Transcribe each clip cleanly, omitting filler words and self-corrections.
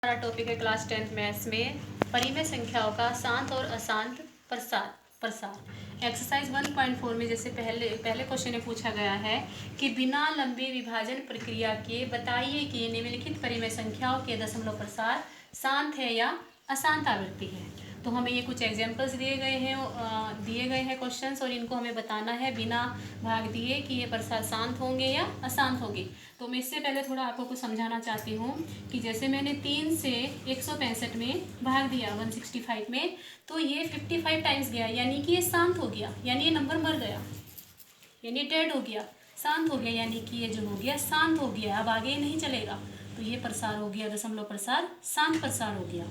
हमारा टॉपिक है class 10th maths में परिमेय संख्याओं का शांत और अशांत प्रसार। एक्सरसाइज 1.4 में जैसे पहले क्वेश्चन में पूछा गया है कि बिना लंबे विभाजन प्रक्रिया के बताइए कि निम्नलिखित परिमेय संख्याओं के दशमलव प्रसार शांत है या अशांत आवृत्ति है। तो हमें ये कुछ एग्जांपल्स दिए गए हैं क्वेश्चंस, और इनको हमें बताना है बिना भाग दिए कि ये प्रसार शांत होंगे या अशांत होंगे। तो मैं इससे पहले थोड़ा आपको कुछ समझाना चाहती हूँ कि जैसे मैंने 3 से 165 में भाग दिया 165 में, तो ये 55 टाइम्स गया, यानी कि ये शांत हो गया, यानी ये नंबर मर गया, यानी डेड हो गया, शांत हो गया, यानी कि ये जो हो गया शांत हो गया, अब आगे नहीं चलेगा। तो ये प्रसार हो गया, दशमलव प्रसार शांत प्रसार हो गया।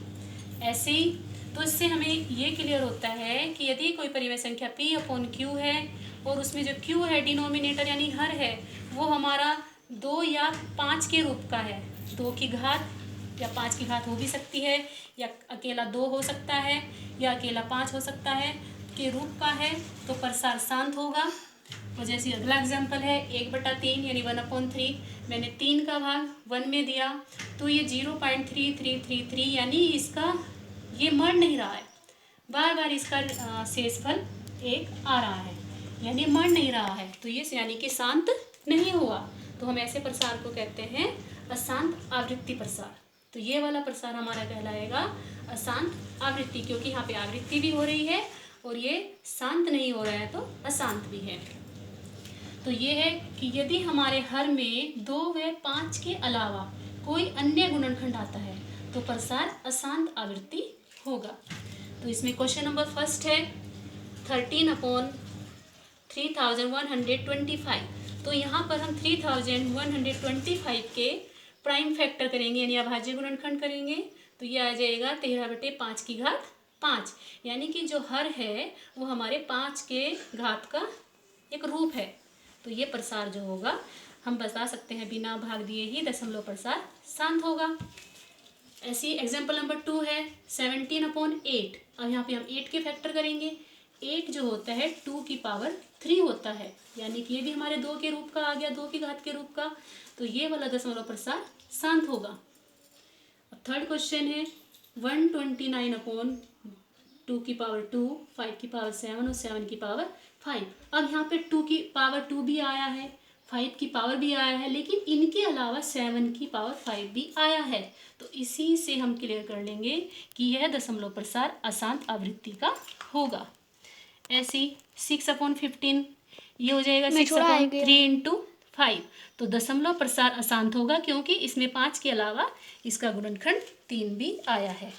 ऐसे ही तो इससे हमें ये क्लियर होता है कि यदि कोई परिमेय संख्या P/Q है और उसमें जो Q है डिनोमिनेटर यानी हर है वो हमारा 2 या 5 के रूप का है, 2 की घात या 5 की घात हो भी सकती है, या अकेला 2 हो सकता है, या अकेला 5 हो सकता है, के रूप का है, तो प्रसार शांत होगा। और जैसे अगला एग्जाम्पल है 1/3 यानी 1/3, मैंने 3 का भाग 1 में दिया, तो ये 0.3333 यानी इसका ये मर नहीं रहा है, बार बार इसका शेषफल 1 आ रहा है, यानी मर नहीं रहा है, तो ये यानी कि शांत नहीं हुआ। तो हम ऐसे प्रसार को कहते हैं अशांत आवृत्ति प्रसार। तो ये वाला प्रसार हमारा कहलाएगा अशांत आवृत्ति, क्योंकि यहाँ पे आवृत्ति भी हो रही है और ये शांत नहीं हो रहा है, तो अशांत भी है। तो ये है कि यदि हमारे हर में 2 व 5 के अलावा कोई अन्य गुणनखंड आता है तो प्रसार अशांत आवृत्ति होगा। तो इसमें क्वेश्चन नंबर फर्स्ट है 13/3125। तो यहाँ पर हम 3125 के प्राइम फैक्टर करेंगे, यानी अभाज्य गुणनखंड करेंगे, तो ये आ जाएगा 13/5 की घात 5, यानी कि जो हर है वो हमारे 5 के घात का एक रूप है। तो ये प्रसार जो होगा हम बता सकते हैं बिना भाग दिए ही दशमलव प्रसार शांत होगा। ऐसी एग्जाम्पल नंबर 2 है 17/8। अब यहाँ पे हम 8 के फैक्टर करेंगे। 8 जो होता है 2 की पावर 3 होता है, यानी कि ये भी हमारे 2 के रूप का आ गया, 2 की घात के रूप का, तो ये वाला दशमलव प्रसार शांत होगा। अब थर्ड क्वेश्चन है 129/2 की पावर 2, 5 की पावर 7 और 7 की पावर 5। अब यहाँ पे 2 की पावर 2 भी आया है, 5 की पावर भी आया है, लेकिन इनके अलावा 7 की पावर 5 भी आया है। तो इसी से हम क्लियर कर लेंगे कि यह दशमलव प्रसार अशांत आवृत्ति का होगा। ऐसी 6/15 ये हो जाएगा 6/3 × 5। तो दशमलव प्रसार अशांत होगा क्योंकि इसमें 5 के अलावा इसका गुणनखंड 3 भी आया है।